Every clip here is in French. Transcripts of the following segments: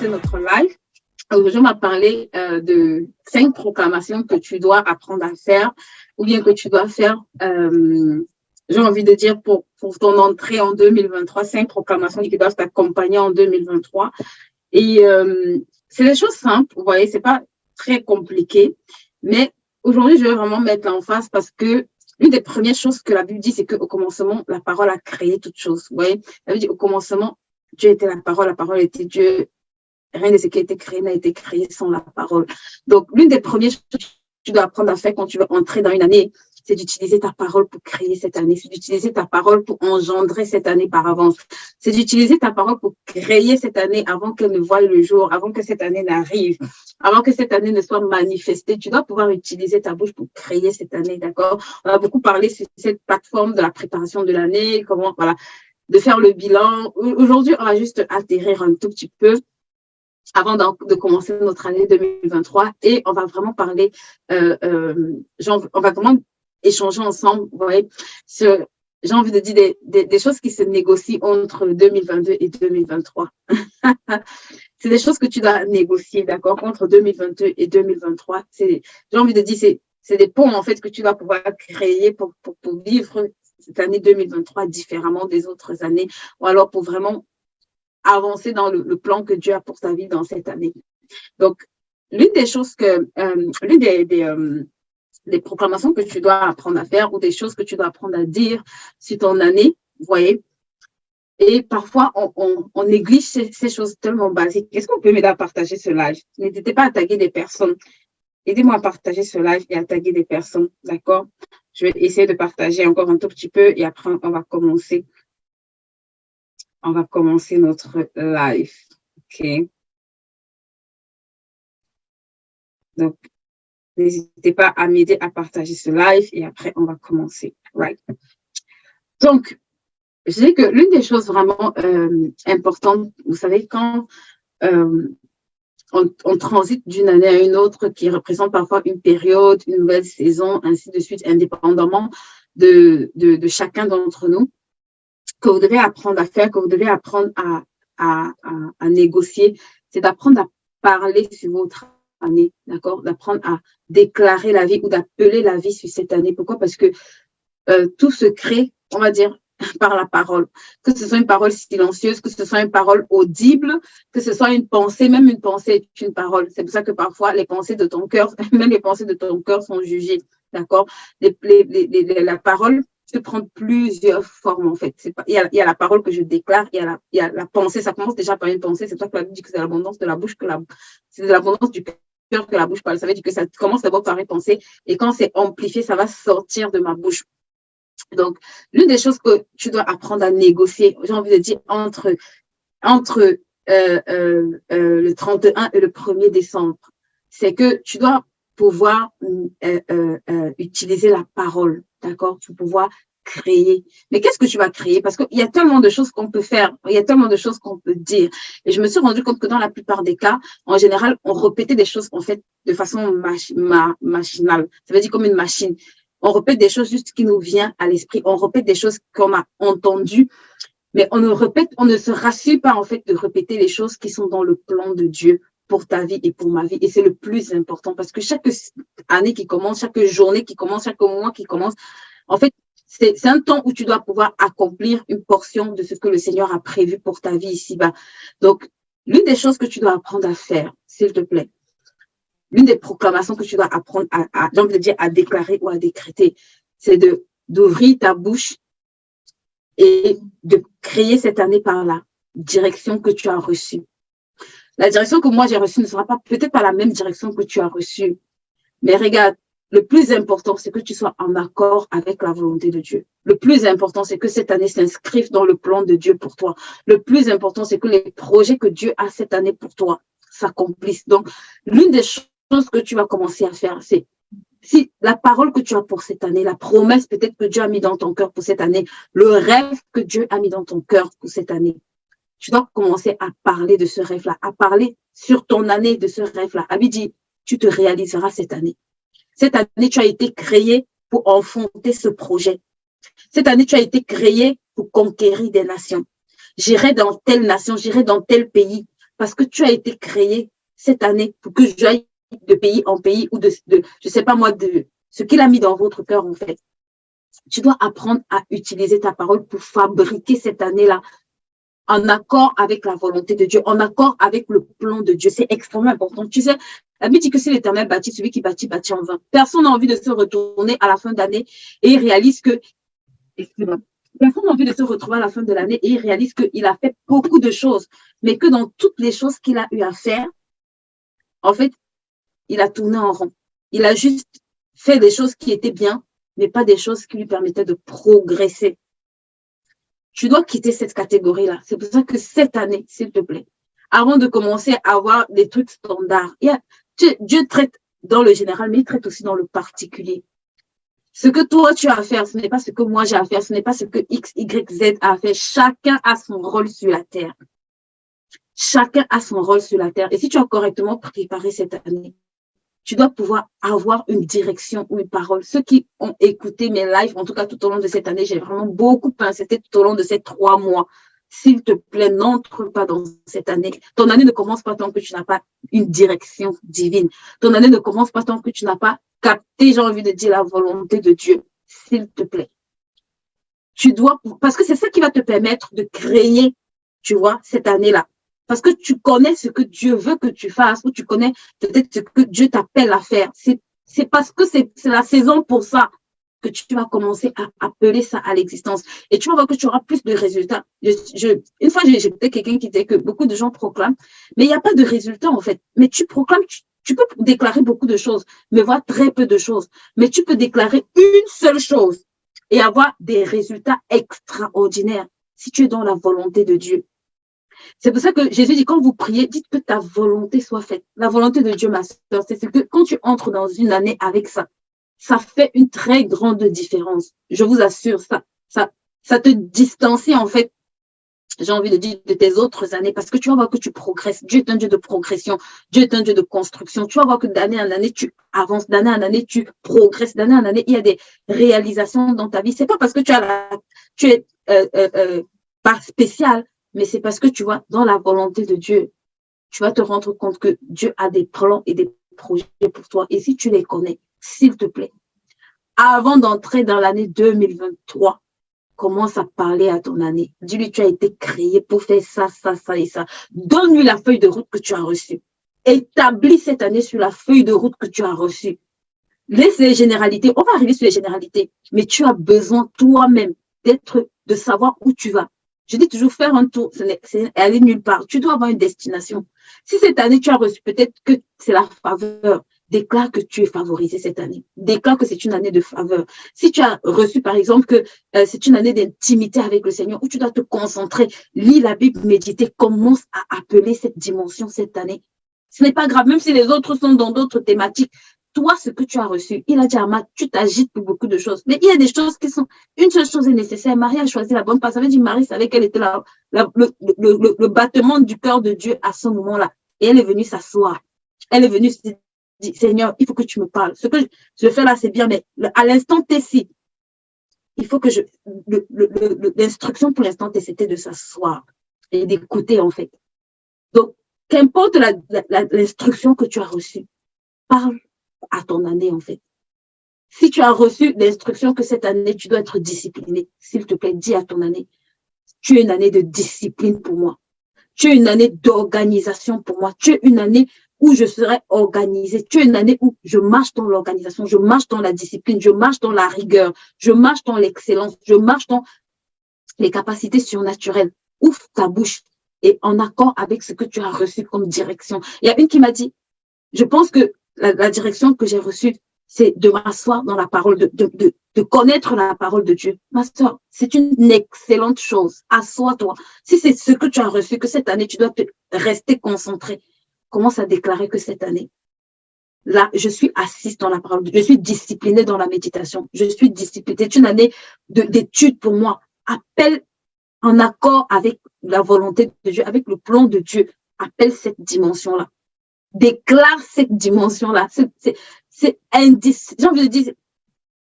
commencer notre live. Aujourd'hui, on va parler de 5 proclamations que tu dois apprendre à faire ou bien que tu dois faire, j'ai envie de dire, pour ton entrée en 2023, 5 proclamations qui doivent t'accompagner en 2023. Et c'est des choses simples, vous voyez, c'est pas très compliqué, mais aujourd'hui, je vais vraiment mettre l'emphase parce que l'une des premières choses que la Bible dit, c'est qu'au commencement, la parole a créé toutes choses. Vous voyez, la Bible dit au commencement, Dieu était la parole était Dieu. Rien de ce qui a été créé n'a été créé sans la parole. Donc, l'une des premières choses que tu dois apprendre à faire quand tu veux entrer dans une année, c'est d'utiliser ta parole pour créer cette année. C'est d'utiliser ta parole pour engendrer cette année par avance. C'est d'utiliser ta parole pour créer cette année avant qu'elle ne voie le jour, avant que cette année n'arrive, avant que cette année ne soit manifestée. Tu dois pouvoir utiliser ta bouche pour créer cette année, d'accord? On a beaucoup parlé sur cette plateforme de la préparation de l'année, comment, voilà, de faire le bilan. Aujourd'hui, on va juste atterrir un tout petit peu avant de commencer notre année 2023 et on va vraiment parler, on va vraiment échanger ensemble, vous voyez, j'ai envie de dire des choses qui se négocient entre 2022 et 2023. C'est des choses que tu dois négocier, d'accord, entre 2022 et 2023. J'ai envie de dire, c'est des ponts, en fait, que tu vas pouvoir créer pour vivre cette année 2023 différemment des autres années ou alors pour vraiment avancer dans le plan que Dieu a pour ta vie dans cette année. Donc, l'une des choses l'une des proclamations que tu dois apprendre à faire ou des choses que tu dois apprendre à dire sur ton année, vous voyez, et parfois, on néglige ces choses tellement basiques. Est-ce qu'on peut m'aider à partager ce live? N'hésitez pas à taguer des personnes. Aidez-moi à partager ce live et à taguer des personnes, d'accord? Je vais essayer de partager encore un tout petit peu et après, on va commencer notre live. OK. Donc, n'hésitez pas à m'aider à partager ce live et après, on va commencer. Right. Donc, je dis que l'une des choses vraiment importantes, vous savez, quand on transite d'une année à une autre qui représente parfois une période, une nouvelle saison, ainsi de suite, indépendamment de chacun d'entre nous, que vous devez apprendre à faire, que vous devez apprendre à négocier, c'est d'apprendre à parler sur votre année, d'accord? D'apprendre à déclarer la vie ou d'appeler la vie sur cette année. Pourquoi? Parce que tout se crée, on va dire, par la parole. Que ce soit une parole silencieuse, que ce soit une parole audible, que ce soit une pensée, même une pensée est une parole. C'est pour ça que parfois, les pensées de ton cœur, même les pensées de ton cœur sont jugées, d'accord? La parole peut prendre plusieurs formes, en fait. Il y a la parole que je déclare, il y a la pensée, ça commence déjà par une pensée, c'est pour ça que la Bible dit que c'est l'abondance de la bouche c'est de l'abondance du cœur que la bouche parle. Ça veut dire que ça commence d'abord par une pensée, et quand c'est amplifié, ça va sortir de ma bouche. Donc, l'une des choses que tu dois apprendre à négocier, j'ai envie de dire, entre le 31 et le 1er décembre, c'est que tu dois pouvoir utiliser la parole, d'accord? Tu vas pouvoir créer. Mais qu'est-ce que tu vas créer? Parce qu'il y a tellement de choses qu'on peut faire, il y a tellement de choses qu'on peut dire. Et je me suis rendu compte que dans la plupart des cas, en général, on répétait des choses, en fait, de façon machinale. Ça veut dire comme une machine. On répète des choses juste qui nous viennent à l'esprit. On répète des choses qu'on a entendues, mais on ne se rassure pas, en fait, de répéter les choses qui sont dans le plan de Dieu pour ta vie et pour ma vie. Et c'est le plus important parce que chaque année qui commence, chaque journée qui commence, chaque mois qui commence, en fait, c'est un temps où tu dois pouvoir accomplir une portion de ce que le Seigneur a prévu pour ta vie ici-bas. Donc, l'une des choses que tu dois apprendre à faire, s'il te plaît, l'une des proclamations que tu dois apprendre j'ai envie de dire, à déclarer ou à décréter, c'est d'ouvrir ta bouche et de créer cette année par la direction que tu as reçue. La direction que moi j'ai reçue ne sera peut-être pas la même direction que tu as reçue. Mais regarde, le plus important, c'est que tu sois en accord avec la volonté de Dieu. Le plus important, c'est que cette année s'inscrive dans le plan de Dieu pour toi. Le plus important, c'est que les projets que Dieu a cette année pour toi s'accomplissent. Donc, l'une des choses que tu vas commencer à faire, c'est si la parole que tu as pour cette année, la promesse peut-être que Dieu a mis dans ton cœur pour cette année, le rêve que Dieu a mis dans ton cœur pour cette année, tu dois commencer à parler de ce rêve-là, à parler sur ton année de ce rêve-là. Abby dit, tu te réaliseras cette année. Cette année, tu as été créé pour enfanter ce projet. Cette année, tu as été créé pour conquérir des nations. J'irai dans telle nation, j'irai dans tel pays, parce que tu as été créé cette année pour que j'aille de pays en pays ou je sais pas moi, de ce qu'il a mis dans votre cœur, en fait. Tu dois apprendre à utiliser ta parole pour fabriquer cette année-là en accord avec la volonté de Dieu, en accord avec le plan de Dieu. C'est extrêmement important. Tu sais, la Bible dit que si l'Éternel bâtit, celui qui bâtit, bâtit en vain. Personne n'a envie de se retourner à la fin d'année et il réalise que, excusez-moi, personne n'a envie de se retrouver à la fin de l'année et il réalise qu'il a fait beaucoup de choses, mais que dans toutes les choses qu'il a eu à faire, en fait, il a tourné en rond. Il a juste fait des choses qui étaient bien, mais pas des choses qui lui permettaient de progresser. Tu dois quitter cette catégorie-là. C'est pour ça que cette année, s'il te plaît, avant de commencer à avoir des trucs standards, Dieu traite dans le général, mais il traite aussi dans le particulier. Ce que toi, tu as à faire, ce n'est pas ce que moi j'ai à faire, ce n'est pas ce que X, Y, Z a à faire. Chacun a son rôle sur la terre. Chacun a son rôle sur la terre. Et si tu as correctement préparé cette année, tu dois pouvoir avoir une direction ou une parole. Ceux qui ont écouté mes lives, en tout cas tout au long de cette année, j'ai vraiment beaucoup insisté tout au long de ces 3 mois. S'il te plaît, n'entre pas dans cette année. Ton année ne commence pas tant que tu n'as pas une direction divine. Ton année ne commence pas tant que tu n'as pas capté, j'ai envie de dire, la volonté de Dieu. S'il te plaît. Tu dois, parce que c'est ça qui va te permettre de créer, tu vois, cette année-là. Parce que tu connais ce que Dieu veut que tu fasses, ou tu connais peut-être ce que Dieu t'appelle à faire. C'est parce que c'est la saison pour ça que tu vas commencer à appeler ça à l'existence. Et tu vas voir que tu auras plus de résultats. Une fois, j'ai peut-être quelqu'un qui disait que beaucoup de gens proclament, mais il n'y a pas de résultats en fait. Mais tu proclames, tu peux déclarer beaucoup de choses, mais voir très peu de choses. Mais tu peux déclarer une seule chose et avoir des résultats extraordinaires si tu es dans la volonté de Dieu. C'est pour ça que Jésus dit, quand vous priez, dites que ta volonté soit faite. La volonté de Dieu, ma soeur, c'est que quand tu entres dans une année avec ça, ça fait une très grande différence. Je vous assure, ça te distancie, en fait, j'ai envie de dire, de tes autres années, parce que tu vas voir que tu progresses. Dieu est un Dieu de progression. Dieu est un Dieu de construction. Tu vas voir que d'année en année, tu avances. D'année en année, tu progresses. D'année en année, il y a des réalisations dans ta vie. C'est pas parce que tu es pas spécial, mais c'est parce que tu vois, dans la volonté de Dieu, tu vas te rendre compte que Dieu a des plans et des projets pour toi. Et si tu les connais, s'il te plaît, avant d'entrer dans l'année 2023, commence à parler à ton année. Dis-lui, tu as été créé pour faire ça, ça, ça et ça. Donne-lui la feuille de route que tu as reçue. Établis cette année sur la feuille de route que tu as reçue. Laisse les généralités. On va arriver sur les généralités. Mais tu as besoin toi-même de savoir où tu vas. Je dis toujours, faire un tour, c'est aller nulle part. Tu dois avoir une destination. Si cette année, tu as reçu peut-être que c'est la faveur, déclare que tu es favorisé cette année. Déclare que c'est une année de faveur. Si tu as reçu, par exemple, que c'est une année d'intimité avec le Seigneur, où tu dois te concentrer, lis la Bible, méditer, commence à appeler cette dimension cette année. Ce n'est pas grave, même si les autres sont dans d'autres thématiques. Toi, ce que tu as reçu, il a dit à Marc, tu t'agites pour beaucoup de choses. Mais il y a des choses qui sont, une seule chose est nécessaire. Marie a choisi la bonne passe. Ça veut dire, Marie savait quel était le battement du cœur de Dieu à ce moment-là. Et elle est venue s'asseoir. Elle est venue se dire, Seigneur, il faut que tu me parles. Ce que je fais là, c'est bien, mais à l'instant T-ci, il faut que l'instruction pour l'instant T, c'était de s'asseoir et d'écouter, en fait. Donc, qu'importe l'instruction que tu as reçue, parle à ton année, en fait. Si tu as reçu l'instruction que cette année, tu dois être discipliné, s'il te plaît, dis à ton année, tu es une année de discipline pour moi. Tu es une année d'organisation pour moi. Tu es une année où je serai organisée. Tu es une année où je marche dans l'organisation, je marche dans la discipline, je marche dans la rigueur, je marche dans l'excellence, je marche dans les capacités surnaturelles. Ouvre ta bouche et en accord avec ce que tu as reçu comme direction. Il y a une qui m'a dit, je pense que la direction que j'ai reçue, c'est de m'asseoir dans la parole, de connaître la parole de Dieu. Ma soeur, c'est une excellente chose. Assois-toi. Si c'est ce que tu as reçu, que cette année, tu dois rester concentré. Commence à déclarer que cette année, là, je suis assise dans la parole de Dieu. Je suis disciplinée dans la méditation. Je suis disciplinée. C'est une année d'étude pour moi. Appelle en accord avec la volonté de Dieu, avec le plan de Dieu. Appelle cette dimension-là. Déclare cette dimension-là. C'est indiscutable. J'ai envie de dire,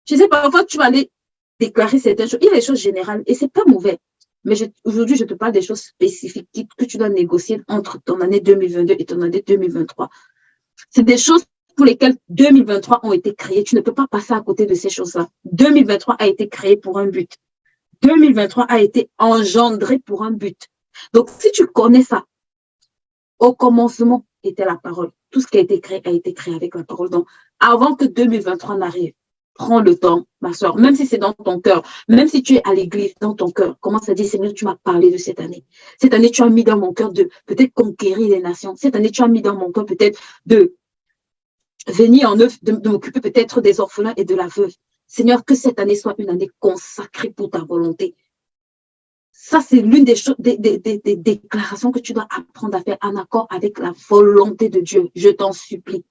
je sais, parfois tu vas aller déclarer certaines choses. Il y a des choses générales et c'est pas mauvais. Mais aujourd'hui, je te parle des choses spécifiques que tu dois négocier entre ton année 2022 et ton année 2023. C'est des choses pour lesquelles 2023 ont été créées. Tu ne peux pas passer à côté de ces choses-là. 2023 a été créé pour un but. 2023 a été engendré pour un but. Donc, si tu connais ça, au commencement était la parole. Tout ce qui a été créé avec la parole. Donc, avant que 2023 n'arrive, prends le temps, ma soeur, même si c'est dans ton cœur, même si tu es à l'église, dans ton cœur, commence à dire, Seigneur, tu m'as parlé de cette année. Cette année, tu as mis dans mon cœur de peut-être conquérir les nations. Cette année, tu as mis dans mon cœur peut-être de venir en œuvre, de m'occuper peut-être des orphelins et de la veuve. Seigneur, que cette année soit une année consacrée pour ta volonté. Ça, c'est l'une des choses, des déclarations que tu dois apprendre à faire en accord avec la volonté de Dieu. Je t'en supplie.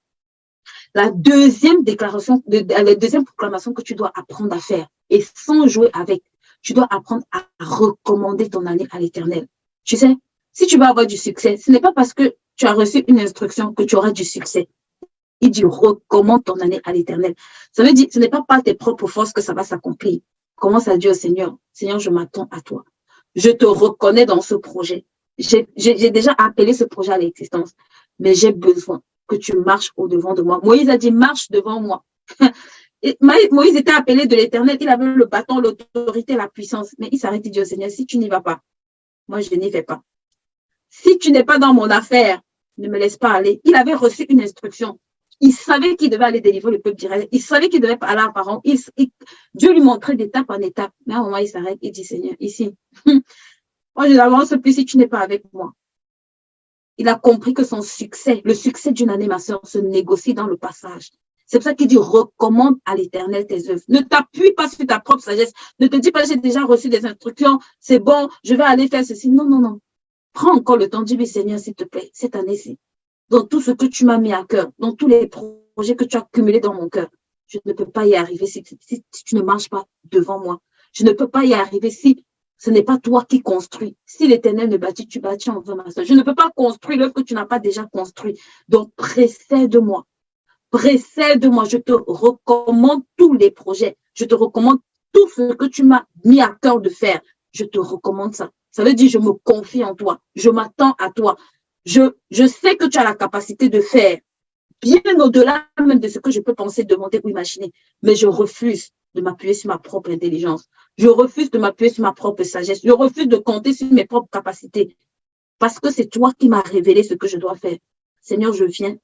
La deuxième déclaration, la deuxième proclamation que tu dois apprendre à faire, et sans jouer avec, tu dois apprendre à recommander ton année à l'Éternel. Tu sais, si tu vas avoir du succès, ce n'est pas parce que tu as reçu une instruction que tu auras du succès. Il dit, recommande ton année à l'Éternel. Ça veut dire, ce n'est pas par tes propres forces que ça va s'accomplir. Commence à dire au Seigneur, Seigneur, je m'attends à toi. Je te reconnais dans ce projet. J'ai déjà appelé ce projet à l'existence, mais j'ai besoin que tu marches au-devant de moi. Moïse a dit, marche devant moi. Et Moïse était appelé de l'Éternel, il avait le bâton, l'autorité, la puissance. Mais il s'arrête et dit au Seigneur, si tu n'y vas pas, moi je n'y vais pas. Si tu n'es pas dans mon affaire, ne me laisse pas aller. Il avait reçu une instruction. Il savait qu'il devait aller délivrer le peuple d'Israël. Il savait qu'il devait aller à Pharaon. Dieu lui montrait d'étape en étape. Mais à un moment, il s'arrête et dit, Seigneur, ici, moi je n'avance plus si tu n'es pas avec moi. Il a compris que son succès, le succès d'une année, ma soeur, se négocie dans le passage. C'est pour ça qu'il dit, recommande à l'Éternel tes œuvres. Ne t'appuie pas sur ta propre sagesse. Ne te dis pas, j'ai déjà reçu des instructions, c'est bon, je vais aller faire ceci. Non, non, non. Prends encore le temps, dis, mais Seigneur, s'il te plaît, cette année-ci, dans tout ce que tu m'as mis à cœur, dans tous les projets que tu as cumulés dans mon cœur, je ne peux pas y arriver si tu ne marches pas devant moi. Je ne peux pas y arriver si ce n'est pas toi qui construis. Si l'Éternel ne bâtit, tu bâtis en vain, ma soeur. Je ne peux pas construire l'œuvre que tu n'as pas déjà construit. Donc, précède-moi. Précède-moi. Je te recommande tous les projets. Je te recommande tout ce que tu m'as mis à cœur de faire. Je te recommande ça. Ça veut dire, je me confie en toi. Je m'attends à toi. Je sais que tu as la capacité de faire bien au-delà même de ce que je peux penser, demander ou imaginer. Mais je refuse de m'appuyer sur ma propre intelligence. Je refuse de m'appuyer sur ma propre sagesse. Je refuse de compter sur mes propres capacités. Parce que c'est toi qui m'as révélé ce que je dois faire. Seigneur, je viens.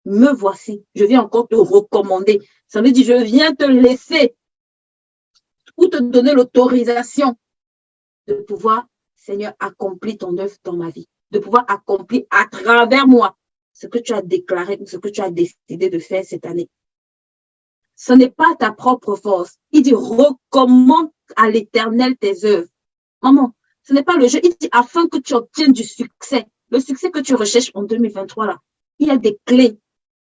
Me voici. Je viens encore te recommander. Ça veut dire, je viens te laisser ou te donner l'autorisation de pouvoir, Seigneur, accomplir ton œuvre dans ma vie. De pouvoir accomplir à travers moi ce que tu as déclaré, ce que tu as décidé de faire cette année. Ce n'est pas ta propre force. Il dit, recommande à l'Éternel tes œuvres. Maman, ce n'est pas le jeu. Il dit, afin que tu obtiennes du succès. Le succès que tu recherches en 2023, là, il y a des clés.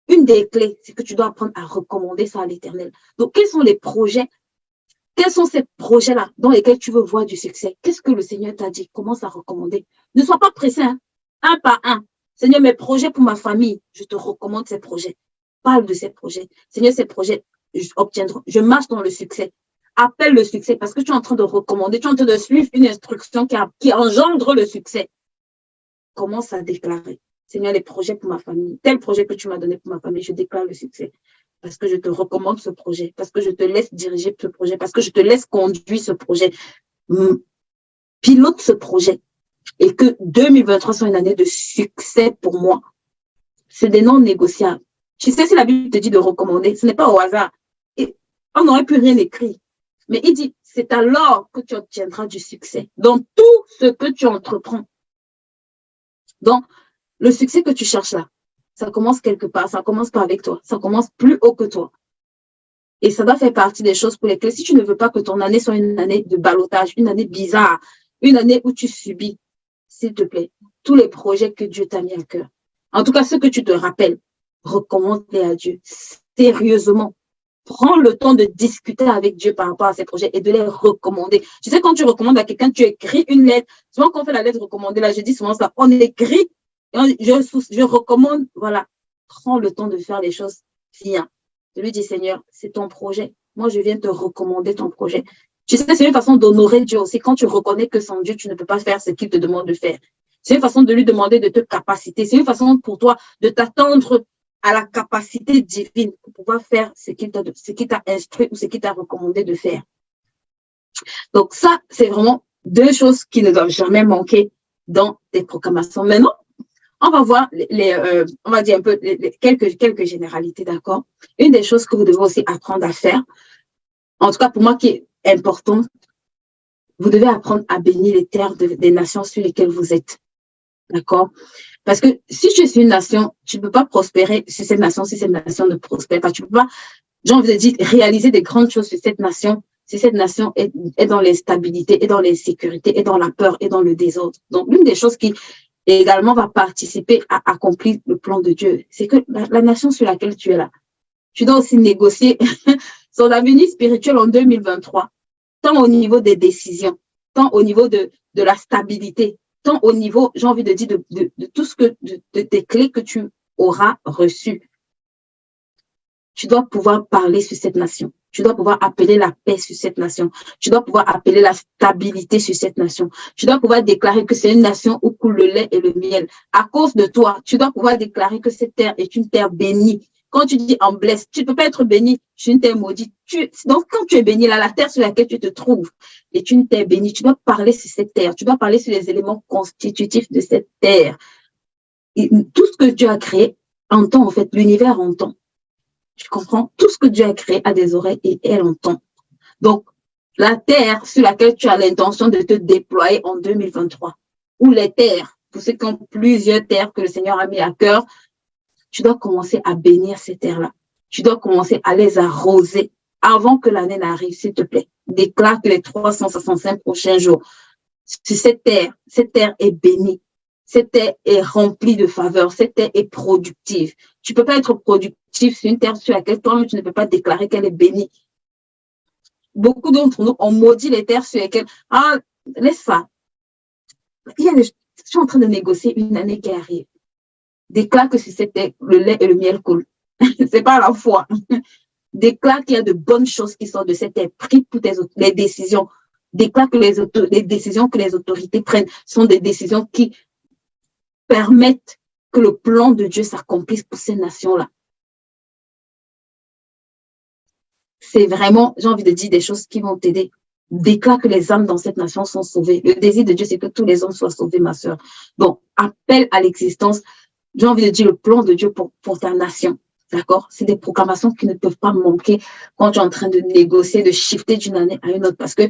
Une des clés, c'est que tu dois apprendre à recommander ça à l'Éternel. Donc, quels sont les projets? Quels sont ces projets-là dans lesquels tu veux voir du succès? Qu'est-ce que le Seigneur t'a dit? Commence à recommander. Ne sois pas pressé, hein? Un par un. Seigneur, mes projets pour ma famille, je te recommande ces projets. Parle de ces projets. Seigneur, ces projets, je marche dans le succès. Appelle le succès parce que tu es en train de recommander, tu es en train de suivre une instruction qui engendre le succès. Commence à déclarer. Seigneur, les projets pour ma famille, tel projet que tu m'as donné pour ma famille, je déclare le succès. Parce que je te recommande ce projet, parce que je te laisse diriger ce projet, parce que je te laisse conduire ce projet. Pilote ce projet. Et que 2023 soit une année de succès pour moi. C'est des non négociables. Tu sais, si la Bible te dit de recommander, ce n'est pas au hasard. Et on n'aurait plus rien écrit. Mais il dit, c'est alors que tu obtiendras du succès dans tout ce que tu entreprends. Donc, le succès que tu cherches là, ça commence quelque part, ça commence pas avec toi, ça commence plus haut que toi. Et ça doit faire partie des choses pour lesquelles, si tu ne veux pas que ton année soit une année de ballottage, une année bizarre, une année où tu subis, s'il te plaît, tous les projets que Dieu t'a mis à cœur, en tout cas ceux que tu te rappelles, recommande-les à Dieu sérieusement. Prends le temps de discuter avec Dieu par rapport à ces projets et de les recommander. Tu sais, quand tu recommandes à quelqu'un, tu écris une lettre. Souvent, quand on fait la lettre recommandée, là, je dis souvent ça, on écrit, je recommande, voilà. Prends le temps de faire les choses bien. Je lui dis, Seigneur, c'est ton projet. Moi, je viens te recommander ton projet. Tu sais, c'est une façon d'honorer Dieu aussi. Quand tu reconnais que sans Dieu, tu ne peux pas faire ce qu'il te demande de faire. C'est une façon de lui demander de te capaciter. C'est une façon pour toi de t'attendre à la capacité divine pour pouvoir faire ce qu'il t'a instruit ou ce qu'il t'a recommandé de faire. Donc ça, c'est vraiment deux choses qui ne doivent jamais manquer dans tes proclamations. Maintenant, on va voir on va dire un peu quelques généralités, d'accord? Une des choses que vous devez aussi apprendre à faire, en tout cas pour moi qui est importante, vous devez apprendre à bénir les terres des nations sur lesquelles vous êtes, d'accord? Parce que si tu es sur une nation, tu ne peux pas prospérer sur cette nation si cette nation ne prospère pas. Tu ne peux pas, j'ai envie de dire, réaliser des grandes choses sur cette nation si cette nation est dans l'instabilité, est dans l'insécurité, est dans la peur, est dans le désordre. Donc, l'une des choses qui également va participer à accomplir le plan de Dieu, c'est que la nation sur laquelle tu es là, tu dois aussi négocier son avenir spirituel en 2023, tant au niveau des décisions, tant au niveau de la stabilité, tant au niveau, j'ai envie de dire, de tout ce que, de tes clés que tu auras reçues. Tu dois pouvoir parler sur cette nation. Tu dois pouvoir appeler la paix sur cette nation. Tu dois pouvoir appeler la stabilité sur cette nation. Tu dois pouvoir déclarer que c'est une nation où coule le lait et le miel. À cause de toi, tu dois pouvoir déclarer que cette terre est une terre bénie. Quand tu dis en blesse, tu ne peux pas être béni sur une terre maudite. Donc, quand tu es béni, là, la terre sur laquelle tu te trouves est une terre bénie. Tu dois parler sur cette terre. Tu dois parler sur les éléments constitutifs de cette terre. Et tout ce que Dieu a créé entend, en fait, l'univers entend. Tu comprends? Tout ce que Dieu a créé a des oreilles et elle entend. Donc, la terre sur laquelle tu as l'intention de te déployer en 2023, ou les terres, pour ceux qui ont plusieurs terres que le Seigneur a mis à cœur, tu dois commencer à bénir ces terres-là. Tu dois commencer à les arroser avant que l'année n'arrive, s'il te plaît. Déclare que les 365 prochains jours, sur cette terre est bénie. Cette terre est remplie de faveurs. Cette terre est productive. Tu ne peux pas être productif sur une terre sur laquelle toi-même tu ne peux pas déclarer qu'elle est bénie. Beaucoup d'entre nous ont maudit les terres sur lesquelles, laisse ça. Je suis en train de négocier une année qui arrive. Déclare que sur cette terre, le lait et le miel coulent. C'est pas la foi. Déclare qu'il y a de bonnes choses qui sortent de cette terre. Prie pour les décisions. Déclare que les décisions que les autorités prennent sont des décisions qui permettent que le plan de Dieu s'accomplisse pour ces nations-là. C'est vraiment, j'ai envie de dire des choses qui vont t'aider. Déclare que les âmes dans cette nation sont sauvées. Le désir de Dieu, c'est que tous les hommes soient sauvés, ma sœur. Donc, appelle à l'existence, j'ai envie de dire le plan de Dieu pour ta nation. D'accord? C'est des proclamations qui ne peuvent pas manquer quand tu es en train de négocier, de shifter d'une année à une autre. Parce que,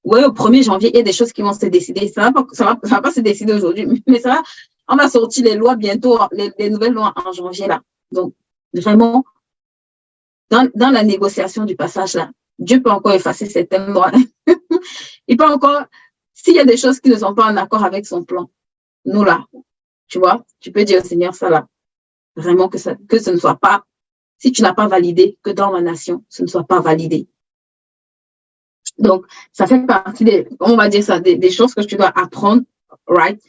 ouais, au 1er janvier, il y a des choses qui vont se décider. Ça va pas se décider aujourd'hui, mais ça va. On va sortir les lois bientôt, les nouvelles lois en janvier, là. Donc, vraiment, dans la négociation du passage, là, Dieu peut encore effacer certaines lois. Il peut encore, s'il y a des choses qui ne sont pas en accord avec son plan, nous, là, tu vois, tu peux dire au Seigneur, ça, là, vraiment que ce ne soit pas, si tu n'as pas validé, que dans ma nation, ce ne soit pas validé. Donc, ça fait partie on va dire ça, des choses que tu dois apprendre, right?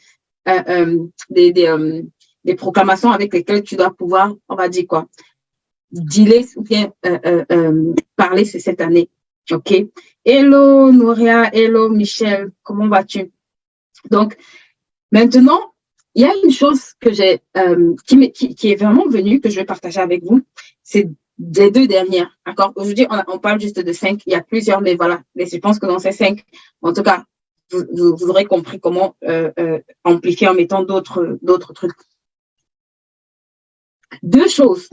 Des proclamations avec lesquelles tu dois pouvoir, on va dire quoi, dealer ou bien parler cette année. OK? Hello Nouria, hello Michel, comment vas-tu? Donc, maintenant, il y a une chose que j'ai qui est vraiment venue, que je vais partager avec vous. C'est les 2 dernières. D'accord? Aujourd'hui, on parle juste de 5. Il y a plusieurs, mais voilà. Mais je pense que dans ces 5, en tout cas, vous aurez compris comment amplifier en mettant d'autres trucs. 2 choses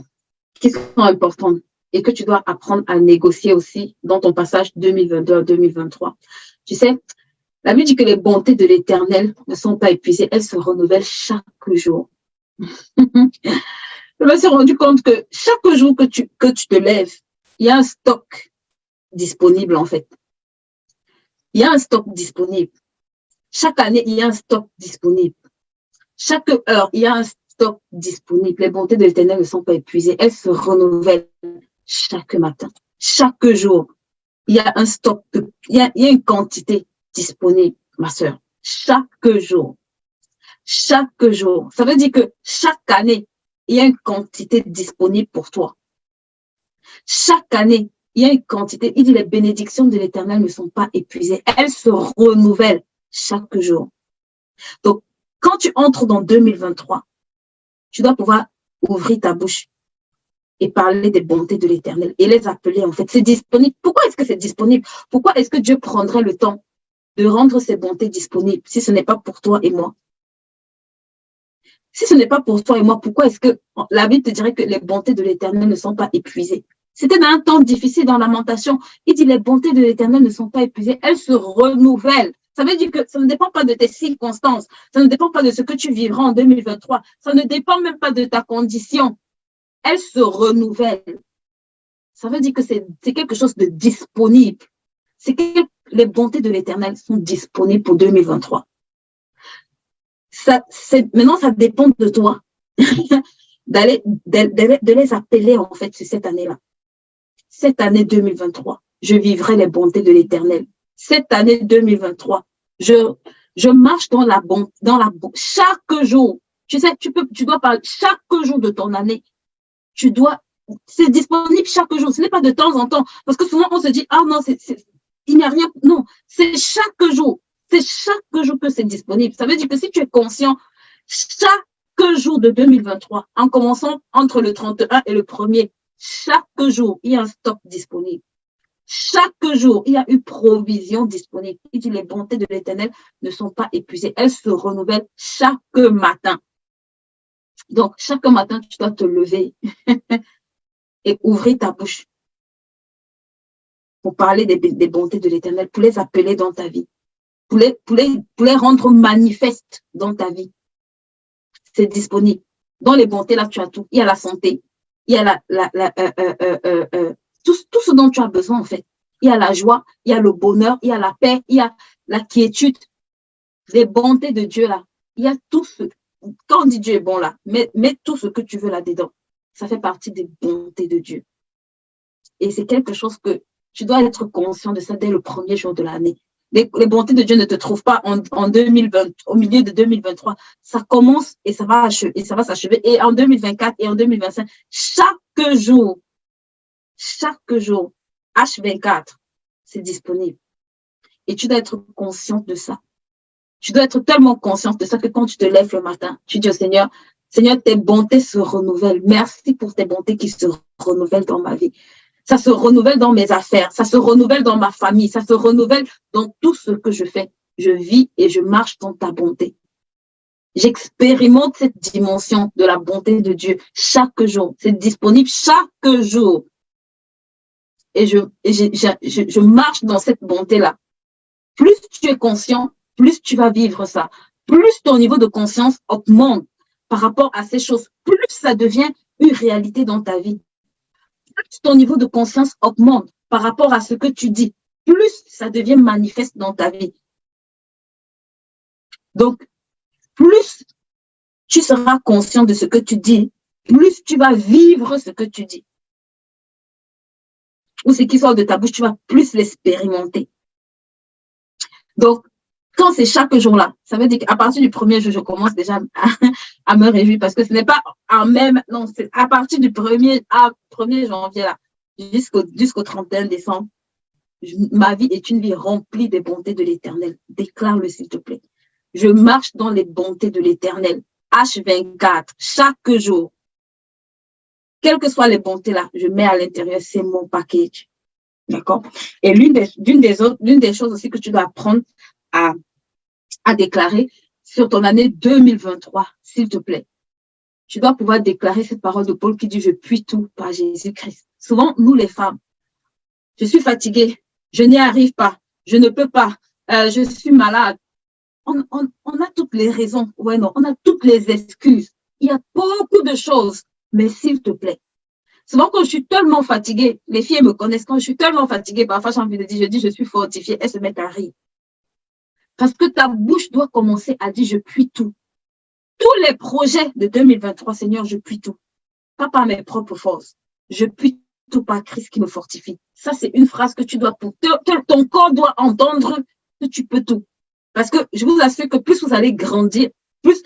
qui sont importantes et que tu dois apprendre à négocier aussi dans ton passage 2022 à 2023. Tu sais, la Bible dit que les bontés de l'Éternel ne sont pas épuisées, elles se renouvellent chaque jour. Je me suis rendu compte que chaque jour que tu te lèves, il y a un stock disponible en fait. Il y a un stock disponible. Chaque année, il y a un stock disponible. Chaque heure, il y a un stock disponible. Les bontés de l'Éternel ne sont pas épuisées. Elles se renouvellent chaque matin. Chaque jour, il y a un stock, il y a une quantité disponible, ma sœur. Chaque jour. Chaque jour. Ça veut dire que chaque année, il y a une quantité disponible pour toi. Chaque année, il y a une quantité. Il dit les bénédictions de l'Éternel ne sont pas épuisées. Elles se renouvellent chaque jour. Donc, quand tu entres dans 2023, tu dois pouvoir ouvrir ta bouche et parler des bontés de l'Éternel et les appeler, en fait. C'est disponible. Pourquoi est-ce que c'est disponible? Pourquoi est-ce que Dieu prendrait le temps de rendre ses bontés disponibles si ce n'est pas pour toi et moi? Si ce n'est pas pour toi et moi, pourquoi est-ce que la Bible te dirait que les bontés de l'Éternel ne sont pas épuisées? C'était dans un temps difficile dans Lamentation. Il dit les bontés de l'Éternel ne sont pas épuisées, elles se renouvellent. Ça veut dire que ça ne dépend pas de tes circonstances, ça ne dépend pas de ce que tu vivras en 2023, ça ne dépend même pas de ta condition. Elles se renouvellent. Ça veut dire que c'est quelque chose de disponible. C'est que les bontés de l'Éternel sont disponibles pour 2023. Maintenant, ça dépend de toi de les appeler, en fait, sur cette année-là. Cette année 2023, je vivrai les bontés de l'Éternel. Cette année 2023, je marche dans la bonté, chaque jour. Tu sais, tu dois parler chaque jour de ton année. C'est disponible chaque jour. Ce n'est pas de temps en temps. Parce que souvent, on se dit, ah non, il n'y a rien. Non, c'est chaque jour. C'est chaque jour que c'est disponible. Ça veut dire que si tu es conscient, chaque jour de 2023, en commençant entre le 31 et le 1er, chaque jour, il y a un stock disponible. Chaque jour, il y a une provision disponible. Il dit, les bontés de l'Éternel ne sont pas épuisées. Elles se renouvellent chaque matin. Donc, chaque matin, tu dois te lever et ouvrir ta bouche pour parler des bontés de l'Éternel, pour les appeler dans ta vie, pour les rendre manifestes dans ta vie. C'est disponible. Dans les bontés, là, tu as tout. Il y a la santé, il y a tout ce dont tu as besoin, en fait. Il y a la joie, il y a le bonheur, il y a la paix, il y a la quiétude. Les bontés de Dieu, là, il y a tout ce. Quand on dit Dieu est bon, là, mets tout ce que tu veux là-dedans. Ça fait partie des bontés de Dieu. Et c'est quelque chose que tu dois être conscient de ça dès le premier jour de l'année. Les bontés de Dieu ne te trouvent pas en 2020, au milieu de 2023. Ça commence et ça va s'achever. Et en 2024 et en 2025, chaque jour, H24, c'est disponible. Et tu dois être consciente de ça. Tu dois être tellement consciente de ça que quand tu te lèves le matin, tu dis au Seigneur, Seigneur, tes bontés se renouvellent. Merci pour tes bontés qui se renouvellent dans ma vie. Ça se renouvelle dans mes affaires, ça se renouvelle dans ma famille, ça se renouvelle dans tout ce que je fais. Je vis et je marche dans ta bonté. J'expérimente cette dimension de la bonté de Dieu chaque jour. C'est disponible chaque jour. Et je marche dans cette bonté-là. Plus tu es conscient, plus tu vas vivre ça. Plus ton niveau de conscience augmente par rapport à ces choses. Plus ça devient une réalité dans ta vie. Plus ton niveau de conscience augmente par rapport à ce que tu dis, plus ça devient manifeste dans ta vie. Donc, plus tu seras conscient de ce que tu dis, plus tu vas vivre ce que tu dis. Ou ce qui sort de ta bouche, tu vas plus l'expérimenter. Donc, quand c'est chaque jour-là, ça veut dire qu'à partir du premier jour, je commence déjà à me réjouir parce que ce n'est pas c'est à partir du 1er janvier là, jusqu'au 31 décembre, ma vie est une vie remplie des bontés de l'Éternel. Déclare-le s'il te plaît. Je marche dans les bontés de l'Éternel. H24, chaque jour. Quelles que soient les bontés là, je mets à l'intérieur, c'est mon package. D'accord? Et l'une des choses aussi que tu dois apprendre à déclarer sur ton année 2023, s'il te plaît. Tu dois pouvoir déclarer cette parole de Paul qui dit « Je puis tout par Jésus-Christ ». Souvent, nous les femmes, je suis fatiguée, je n'y arrive pas, je ne peux pas, je suis malade. On a toutes les raisons, ouais, non, on a toutes les excuses. Il y a beaucoup de choses, mais s'il te plaît. Souvent, quand je suis tellement fatiguée, les filles me connaissent, quand je suis tellement fatiguée, parfois j'ai envie de dire, je suis fortifiée, elles se mettent à rire. Parce que ta bouche doit commencer à dire « Je puis tout ». Tous les projets de 2023, Seigneur, je puis tout. Pas par mes propres forces. Je puis tout par Christ qui me fortifie. Ça, c'est une phrase que tu dois, ton corps doit entendre que tu peux tout. Parce que je vous assure que plus vous allez grandir, plus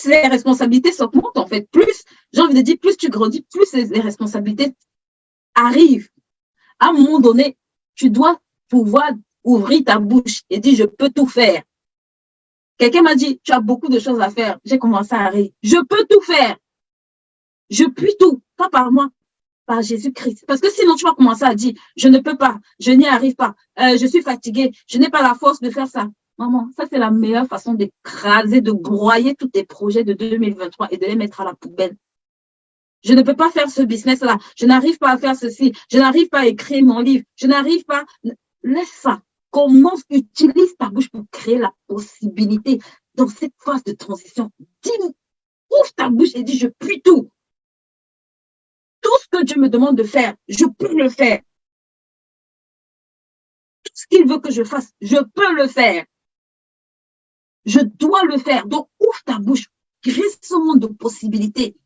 les responsabilités s'augmentent en fait. Plus, j'ai envie de dire, plus tu grandis, plus les responsabilités arrivent. À un moment donné, tu dois pouvoir ouvrir ta bouche et dire, je peux tout faire. Quelqu'un m'a dit, tu as beaucoup de choses à faire. J'ai commencé à rire. Je peux tout faire. Je puis tout. Pas par moi, par Jésus-Christ. Parce que sinon, tu vas commencer à dire, je ne peux pas, je n'y arrive pas, je suis fatiguée, je n'ai pas la force de faire ça. Maman, ça, c'est la meilleure façon d'écraser, de broyer tous tes projets de 2023 et de les mettre à la poubelle. Je ne peux pas faire ce business-là. Je n'arrive pas à faire ceci. Je n'arrive pas à écrire mon livre. Je n'arrive pas. Laisse ça. Commence, utilise ta bouche pour créer la possibilité dans cette phase de transition. Dis, ouvre ta bouche et dis, je puis tout. Tout ce que Dieu me demande de faire, je peux le faire. Tout ce qu'il veut que je fasse, je peux le faire. Je dois le faire. Donc, ouvre ta bouche. Crée ce monde de possibilités.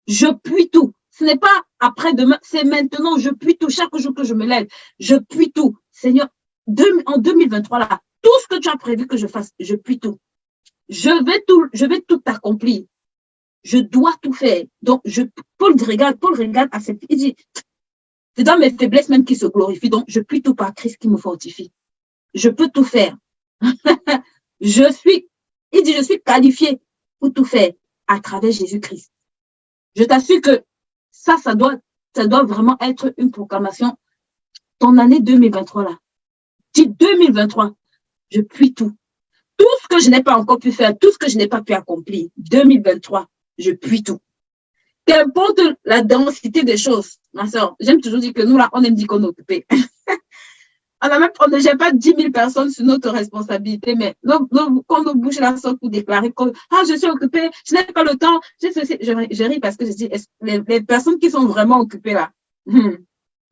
Je puis tout. Ce n'est pas après-demain, c'est maintenant, je puis tout. Chaque jour que je me lève, je puis tout. Seigneur, en 2023, là, tout ce que tu as prévu que je fasse, je puis tout. Je vais tout accomplir. Je dois tout faire. Donc, Paul regarde à cette, il dit, c'est dans mes faiblesses même qui se glorifient. Donc, je puis tout par Christ qui me fortifie. Je peux tout faire. Il dit, je suis qualifié pour tout faire à travers Jésus-Christ. Je t'assure que ça doit vraiment être une proclamation. Ton année 2023 là. Dis 2023, je puis tout. Tout ce que je n'ai pas encore pu faire, tout ce que je n'ai pas pu accomplir, 2023, je puis tout. Qu'importe la densité des choses, ma soeur, j'aime toujours dire que nous là, on aime dire qu'on est occupé. On ne gère pas 10 000 personnes sur notre responsabilité, mais quand nos bouches là sortent pour déclarer que je suis occupée, je n'ai pas le temps, je ris parce que je dis, les personnes qui sont vraiment occupées là,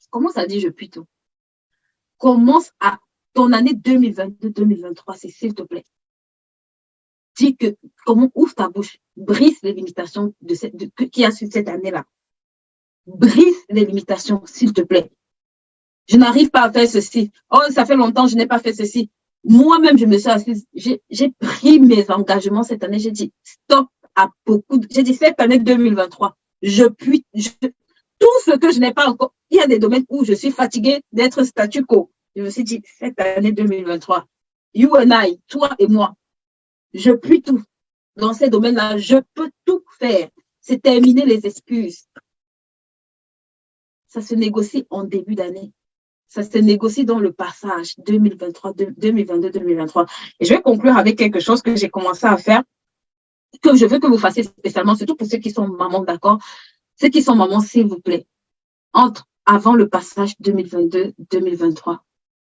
commence à dire je puis tout. Commence à ton année 2022-2023, c'est s'il te plaît. Dis que, ouvre ta bouche, brise les limitations qu'il y a sur cette année-là. Brise les limitations, s'il te plaît. Je n'arrive pas à faire ceci. Oh, ça fait longtemps que je n'ai pas fait ceci. Moi-même, je me suis assise. J'ai pris mes engagements cette année. J'ai dit stop à beaucoup. J'ai dit cette année 2023, tout ce que je n'ai pas encore. Il y a des domaines où je suis fatiguée d'être statu quo. Je me suis dit cette année 2023, you and I, toi et moi, je puis tout. Dans ces domaines-là, je peux tout faire. C'est terminer les excuses. Ça se négocie en début d'année. Ça se négocie dans le passage 2022-2023. Et je vais conclure avec quelque chose que j'ai commencé à faire, que je veux que vous fassiez spécialement, surtout pour ceux qui sont mamans, d'accord? Ceux qui sont mamans, s'il vous plaît, avant le passage 2022-2023,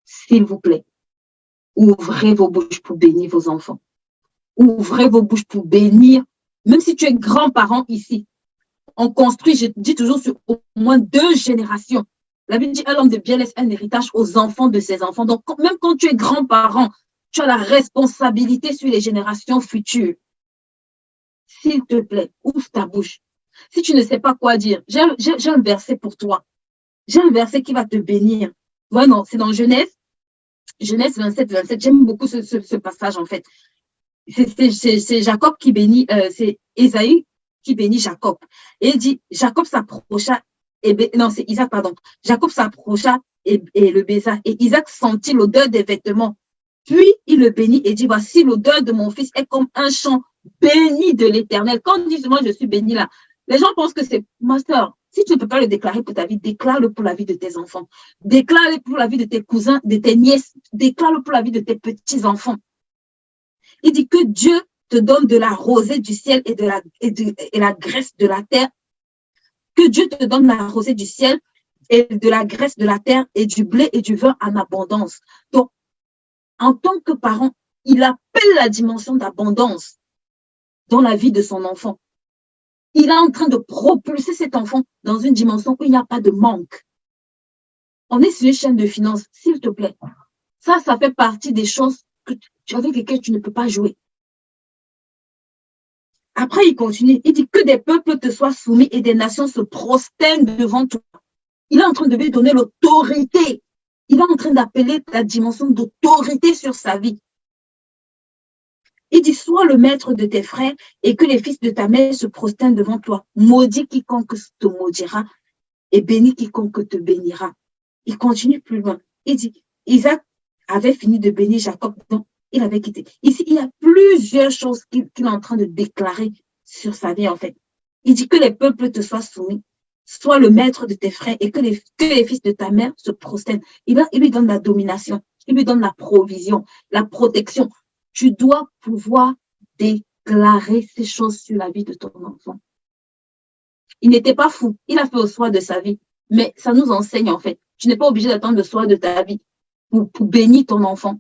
s'il vous plaît, ouvrez vos bouches pour bénir vos enfants. Ouvrez vos bouches pour bénir, même si tu es grand-parent ici. On construit, je dis toujours, sur au moins 2 générations. La Bible dit, un homme de bien laisse un héritage aux enfants de ses enfants. Donc, même quand tu es grand-parent, tu as la responsabilité sur les générations futures. S'il te plaît, ouvre ta bouche. Si tu ne sais pas quoi dire, j'ai un verset pour toi. J'ai un verset qui va te bénir. Ouais, non, c'est dans Genèse 27. J'aime beaucoup ce passage, en fait. C'est Jacob qui bénit, c'est Ésaü qui bénit Jacob. Et il dit, Jacob s'approcha, c'est Isaac, pardon. Jacob s'approcha et le baisa. Et Isaac sentit l'odeur des vêtements. Puis il le bénit et dit, voici l'odeur de mon fils est comme un champ béni de l'Éternel. Quand on dit, moi je suis béni là, les gens pensent que c'est, ma soeur, si tu ne peux pas le déclarer pour ta vie, déclare-le pour la vie de tes enfants. Déclare-le pour la vie de tes cousins, de tes nièces. Déclare-le pour la vie de tes petits-enfants. Il dit que Dieu te donne de la rosée du ciel et la graisse de la terre. Que Dieu te donne la rosée du ciel et de la graisse de la terre et du blé et du vin en abondance. Donc, en tant que parent, il appelle la dimension d'abondance dans la vie de son enfant. Il est en train de propulser cet enfant dans une dimension où il n'y a pas de manque. On est sur une chaîne de finances, s'il te plaît. Ça fait partie des choses avec lesquelles tu ne peux pas jouer. Après, il continue. Il dit que des peuples te soient soumis et des nations se prosternent devant toi. Il est en train de lui donner l'autorité. Il est en train d'appeler la dimension d'autorité sur sa vie. Il dit, sois le maître de tes frères et que les fils de ta mère se prosternent devant toi. Maudit quiconque te maudira et bénis quiconque te bénira. Il continue plus loin. Il dit, Isaac avait fini de bénir Jacob, donc il avait quitté. Ici, il y a plusieurs choses qu'il est en train de déclarer sur sa vie, en fait. Il dit que les peuples te soient soumis, sois le maître de tes frères et que les fils de ta mère se prosternent. Il lui donne la domination, il lui donne la provision, la protection. Tu dois pouvoir déclarer ces choses sur la vie de ton enfant. Il n'était pas fou, il a fait au soir de sa vie, mais ça nous enseigne en fait. Tu n'es pas obligé d'attendre le soir de ta vie pour bénir ton enfant.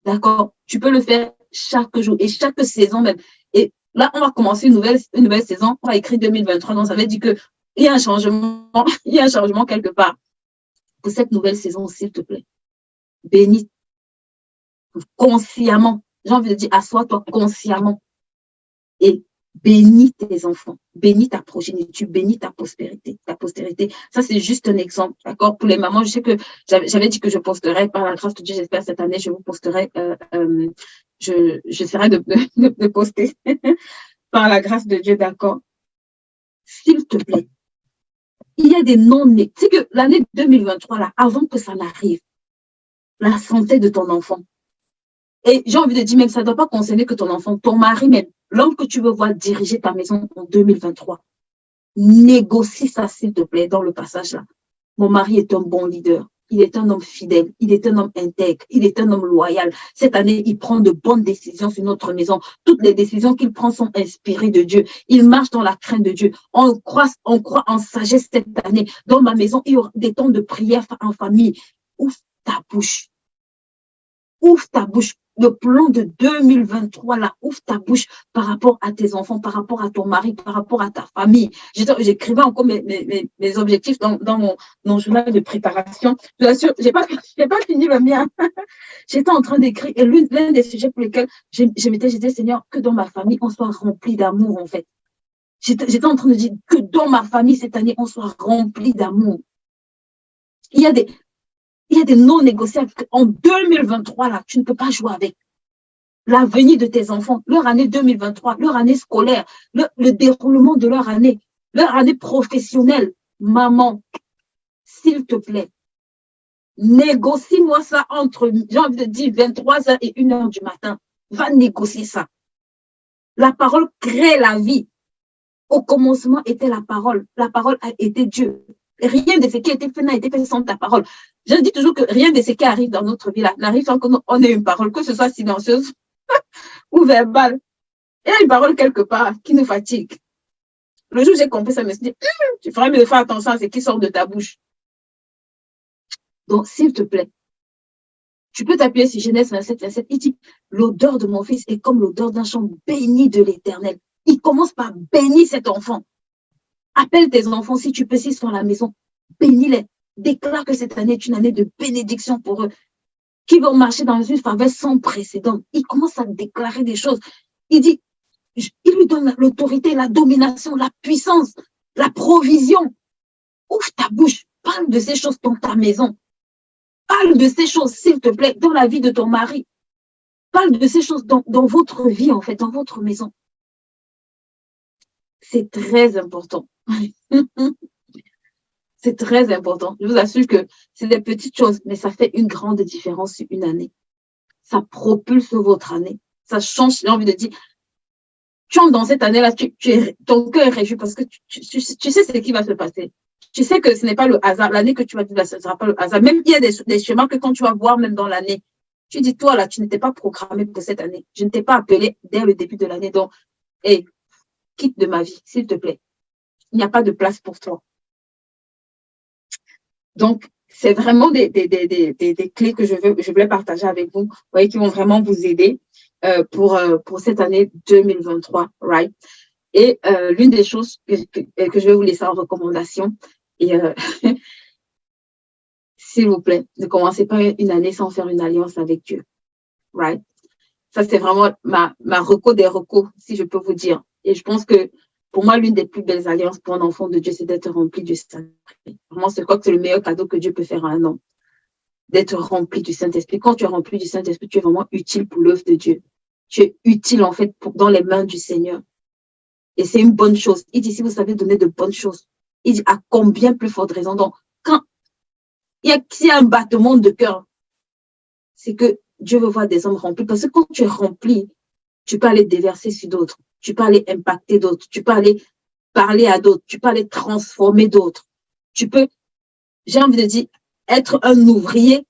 D'accord? Tu peux le faire chaque jour et chaque saison même. Et là, on va commencer une nouvelle saison. On va écrire 2023. Donc, ça veut dire qu'il y a un changement, il y a un changement quelque part. Pour cette nouvelle saison, s'il te plaît, bénis consciemment. J'ai envie de dire, assois-toi consciemment et bénis tes enfants, bénis ta progéniture, bénis ta postérité. Ça, c'est juste un exemple, d'accord? Pour les mamans, je sais que j'avais dit que je posterai par la grâce de Dieu, j'espère cette année, je vous posterai, j'essaierai de poster par la grâce de Dieu, d'accord? S'il te plaît, il y a des non-nés. Tu sais que l'année 2023, là, avant que ça n'arrive, la santé de ton enfant, et j'ai envie de dire, même ça ne doit pas concerner que ton enfant, ton mari même, l'homme que tu veux voir diriger ta maison en 2023. Négocie ça, s'il te plaît, dans le passage là. Mon mari est un bon leader. Il est un homme fidèle. Il est un homme intègre. Il est un homme loyal. Cette année, il prend de bonnes décisions sur notre maison. Toutes les décisions qu'il prend sont inspirées de Dieu. Il marche dans la crainte de Dieu. On croit en sagesse cette année. Dans ma maison, il y aura des temps de prière en famille. Ouvre ta bouche. Ouvre ta bouche. Le plan de 2023, là, ouvre ta bouche par rapport à tes enfants, par rapport à ton mari, par rapport à ta famille. J'écrivais encore mes objectifs dans mon journal de préparation. Je vous assure, j'ai pas fini le mien. J'étais en train d'écrire, et l'un des sujets pour lesquels je disais, Seigneur, que dans ma famille, on soit rempli d'amour, en fait. J'étais en train de dire que dans ma famille, cette année, on soit rempli d'amour. Il y a des non négociables en 2023, là, tu ne peux pas jouer avec. L'avenir de tes enfants, leur année 2023, leur année scolaire, le déroulement de leur année professionnelle. Maman, s'il te plaît, négocie-moi ça entre, j'ai envie de dire, 23h et 1h du matin. Va négocier ça. La parole crée la vie. Au commencement était la parole. La parole a été Dieu. Rien de ce qui a été fait n'a été fait sans ta parole. Je dis toujours que rien de ce qui arrive dans notre vie là n'arrive sans qu'on ait une parole, que ce soit silencieuse ou verbale. Il y a une parole quelque part qui nous fatigue. Le jour où j'ai compris ça, je me suis dit, tu ferais mieux de faire attention à ce qui sort de ta bouche. Donc, s'il te plaît, tu peux t'appuyer sur Genèse 27, 27. Il dit, l'odeur de mon fils est comme l'odeur d'un champ béni de l'Éternel. Il commence par bénir cet enfant. Appelle tes enfants si tu peux, s'ils sont à la maison. Bénis-les. Déclare que cette année est une année de bénédiction pour eux, qui vont marcher dans une faveur sans précédent. Il commence à déclarer des choses. Il dit, il lui donne l'autorité, la domination, la puissance, la provision. Ouvre ta bouche. Parle de ces choses dans ta maison. Parle de ces choses, s'il te plaît, dans la vie de ton mari. Parle de ces choses dans votre vie, en fait, dans votre maison. C'est très important. C'est très important. Je vous assure que c'est des petites choses, mais ça fait une grande différence sur une année. Ça propulse votre année. Ça change, j'ai envie de dire, tu entres dans cette année-là, ton cœur est réjoui parce que tu sais ce qui va se passer. Tu sais que ce n'est pas le hasard. L'année que tu vas vivre, ce ne sera pas le hasard. Même il y a des chemins que quand tu vas voir, même dans l'année, tu dis, toi, là, tu n'étais pas programmé pour cette année. Je ne t'ai pas appelé dès le début de l'année. Donc, quitte de ma vie, s'il te plaît. Il n'y a pas de place pour toi. Donc, c'est vraiment des clés que je voulais partager avec vous, voyez, qui vont vraiment vous aider pour cette année 2023, right? Et l'une des choses que je vais vous laisser en recommandation, et s'il vous plaît, ne commencez pas une année sans faire une alliance avec Dieu, right? Ça, c'est vraiment ma reco des recos, si je peux vous dire. Et je pense que pour moi, l'une des plus belles alliances pour un enfant de Dieu, c'est d'être rempli du Saint-Esprit. Vraiment, je crois que c'est le meilleur cadeau que Dieu peut faire à un homme. D'être rempli du Saint-Esprit. Quand tu es rempli du Saint-Esprit, tu es vraiment utile pour l'œuvre de Dieu. Tu es utile, en fait, dans les mains du Seigneur. Et c'est une bonne chose. Il dit, si vous savez donner de bonnes choses, il dit, à combien plus forte raison. Donc, s'il y a un battement de cœur, c'est que Dieu veut voir des hommes remplis. Parce que quand tu es rempli, tu peux aller déverser sur d'autres. Tu peux aller impacter d'autres. Tu peux aller parler à d'autres. Tu peux aller transformer d'autres. Tu peux, j'ai envie de dire, être un ouvrier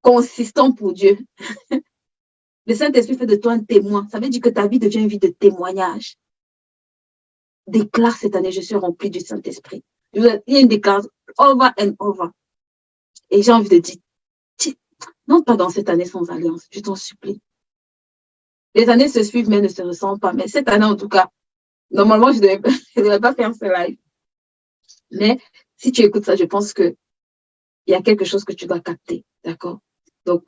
consistant pour Dieu. Le Saint-Esprit fait de toi un témoin. Ça veut dire que ta vie devient une vie de témoignage. Déclare cette année, je suis rempli du Saint-Esprit. Il y a une déclaration over and over. Et j'ai envie de dire, non pas dans cette année sans alliance, je t'en supplie. Les années se suivent mais ne se ressemblent pas. Mais cette année, en tout cas, normalement, je ne devais pas faire ce live. Mais si tu écoutes ça, je pense qu'il y a quelque chose que tu dois capter. D'accord? Donc,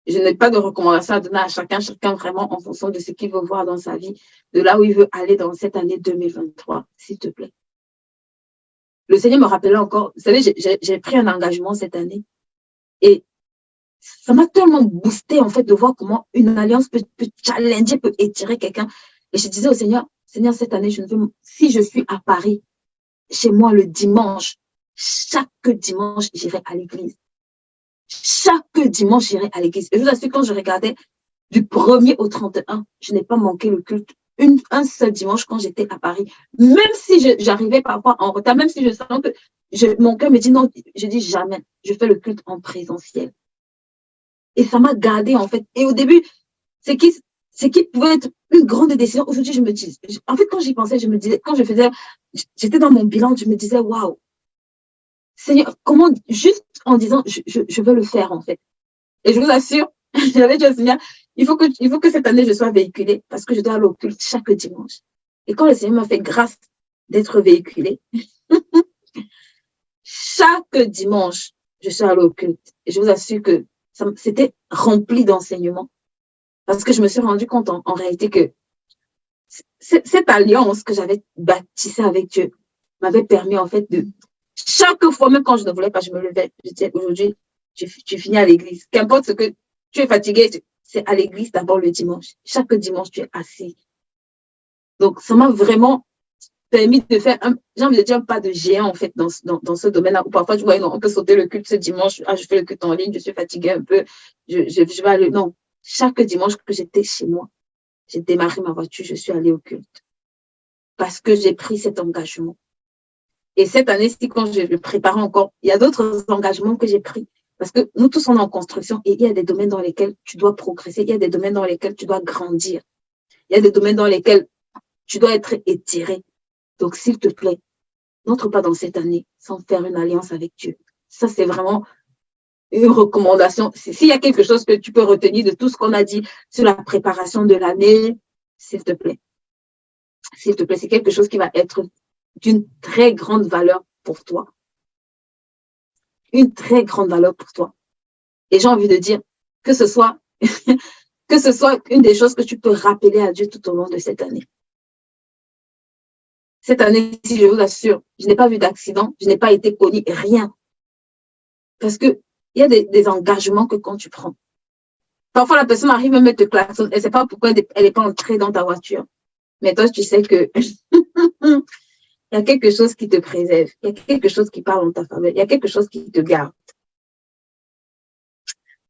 je n'ai pas de recommandation à donner à chacun vraiment en fonction de ce qu'il veut voir dans sa vie, de là où il veut aller dans cette année 2023, s'il te plaît. Le Seigneur me rappelait encore, vous savez, j'ai pris un engagement cette année et ça m'a tellement boosté en fait de voir comment une alliance peut challenger, peut étirer quelqu'un. Et je disais au Seigneur, Seigneur, cette année, si je suis à Paris, chez moi le dimanche, chaque dimanche, j'irai à l'église. Chaque dimanche, j'irai à l'église. Et je vous assure, quand je regardais du 1er au 31, je n'ai pas manqué le culte un seul dimanche quand j'étais à Paris. Même si j'arrivais parfois en retard, même si je sens que mon cœur me dit non, je dis jamais, je fais le culte en présentiel. Et ça m'a gardé en fait. Et au début, c'est qui pouvait être une grande décision. Aujourd'hui, je me dis, en fait, quand j'y pensais, je me disais, quand j'étais dans mon bilan, je me disais, waouh, Seigneur, comment, juste en disant, je veux le faire, en fait. Et je vous assure, j'avais dit au Seigneur, il faut que cette année, je sois véhiculée parce que je dois aller au culte chaque dimanche. Et quand le Seigneur m'a fait grâce d'être véhiculée, chaque dimanche, je suis allée au culte. Et je vous assure que c'était rempli d'enseignements. Parce que je me suis rendu compte en réalité que cette alliance que j'avais bâtissée avec Dieu m'avait permis en fait de chaque fois, même quand je ne voulais pas, je me levais. Je disais aujourd'hui, tu finis à l'église. Qu'importe ce que tu es fatigué, c'est à l'église d'abord le dimanche. Chaque dimanche, tu es assis. Donc, ça m'a vraiment permis de faire j'ai envie de dire un pas de géant en fait dans ce domaine-là où parfois tu vois, non, on peut sauter le culte ce dimanche. Ah, je fais le culte en ligne, je suis fatiguée un peu. Je vais aller. Non, chaque dimanche que j'étais chez moi, j'ai démarré ma voiture, je suis allée au culte. Parce que j'ai pris cet engagement. Et cette année-ci, quand je le préparais encore, il y a d'autres engagements que j'ai pris. Parce que nous tous, on est en construction et il y a des domaines dans lesquels tu dois progresser. Il y a des domaines dans lesquels tu dois grandir. Il y a des domaines dans lesquels tu dois être étiré. Donc, s'il te plaît, n'entre pas dans cette année sans faire une alliance avec Dieu. Ça, c'est vraiment une recommandation. S'il y a quelque chose que tu peux retenir de tout ce qu'on a dit sur la préparation de l'année, s'il te plaît. S'il te plaît, c'est quelque chose qui va être d'une très grande valeur pour toi. Une très grande valeur pour toi. Et j'ai envie de dire que ce soit une des choses que tu peux rappeler à Dieu tout au long de cette année. Cette année-ci, je vous assure, je n'ai pas vu d'accident, je n'ai pas été poli, rien. Parce que il y a des engagements que quand tu prends. Parfois, la personne arrive même à te klaxonner, elle ne sait pas pourquoi elle n'est pas entrée dans ta voiture. Mais toi, tu sais que il y a quelque chose qui te préserve, il y a quelque chose qui parle en ta faveur, il y a quelque chose qui te garde.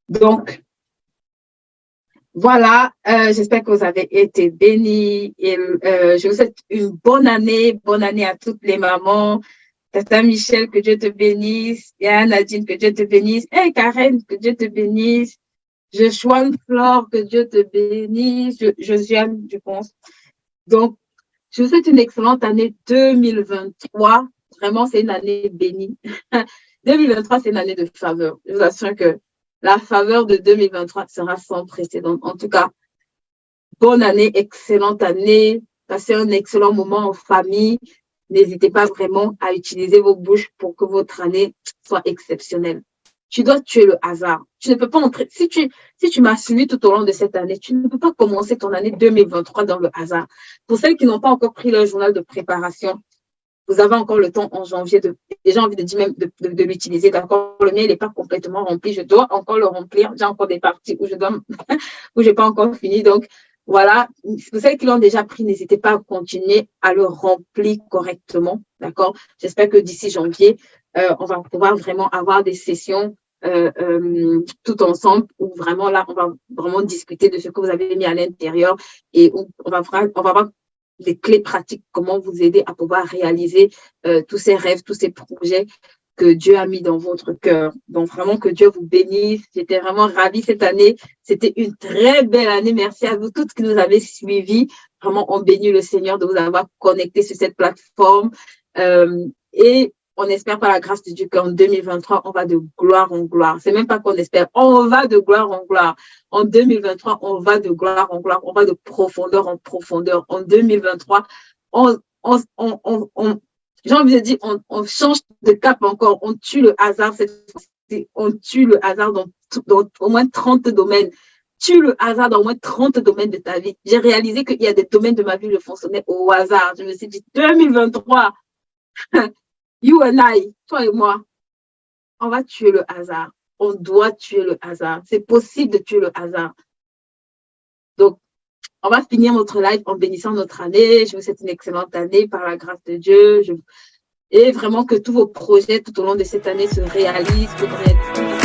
Donc, voilà, j'espère que vous avez été bénis et je vous souhaite une bonne année à toutes les mamans. Tata Michel, que Dieu te bénisse. Et Nadine, que Dieu te bénisse. Et Karen, que Dieu te bénisse. Joanne Flore, que Dieu te bénisse. Josiane, je pense. Donc, je vous souhaite une excellente année 2023. Vraiment, c'est une année bénie. 2023, c'est une année de faveur. Je vous assure que la faveur de 2023 sera sans précédent. En tout cas, bonne année, excellente année. Passez un excellent moment en famille. N'hésitez pas vraiment à utiliser vos bouches pour que votre année soit exceptionnelle. Tu dois tuer le hasard. Tu ne peux pas entrer. Si tu m'as suivi tout au long de cette année, tu ne peux pas commencer ton année 2023 dans le hasard. Pour celles qui n'ont pas encore pris leur journal de préparation, vous avez encore le temps en janvier déjà envie de dire même de l'utiliser. D'accord, le mien, il n'est pas complètement rempli. Je dois encore le remplir. J'ai encore des parties où où j'ai pas encore fini. Donc, voilà. Pour celles qui l'ont déjà pris, n'hésitez pas à continuer à le remplir correctement. D'accord? J'espère que d'ici janvier, on va pouvoir vraiment avoir des sessions tout ensemble où vraiment là, on va vraiment discuter de ce que vous avez mis à l'intérieur et on va avoir des clés pratiques, comment vous aider à pouvoir réaliser tous ces rêves, tous ces projets que Dieu a mis dans votre cœur. Donc, vraiment, que Dieu vous bénisse. J'étais vraiment ravie cette année. C'était une très belle année. Merci à vous toutes qui nous avez suivis. Vraiment, on bénit le Seigneur de vous avoir connectés sur cette plateforme. Et on espère par la grâce de Dieu qu'en 2023, on va de gloire en gloire. C'est même pas qu'on espère, on va de gloire en gloire. En 2023, on va de gloire en gloire. On va de profondeur en profondeur. En 2023, j'ai envie de dire, on change de cap encore. On tue le hasard cette fois-ci. On tue le hasard dans au moins 30 domaines. Tue le hasard dans au moins 30 domaines de ta vie. J'ai réalisé qu'il y a des domaines de ma vie où je fonctionnais au hasard. Je me suis dit, 2023, you and I, toi et moi, on va tuer le hasard. On doit tuer le hasard. C'est possible de tuer le hasard. Donc, on va finir notre live en bénissant notre année. Je vous souhaite une excellente année par la grâce de Dieu. Et vraiment que tous vos projets tout au long de cette année se réalisent, que vous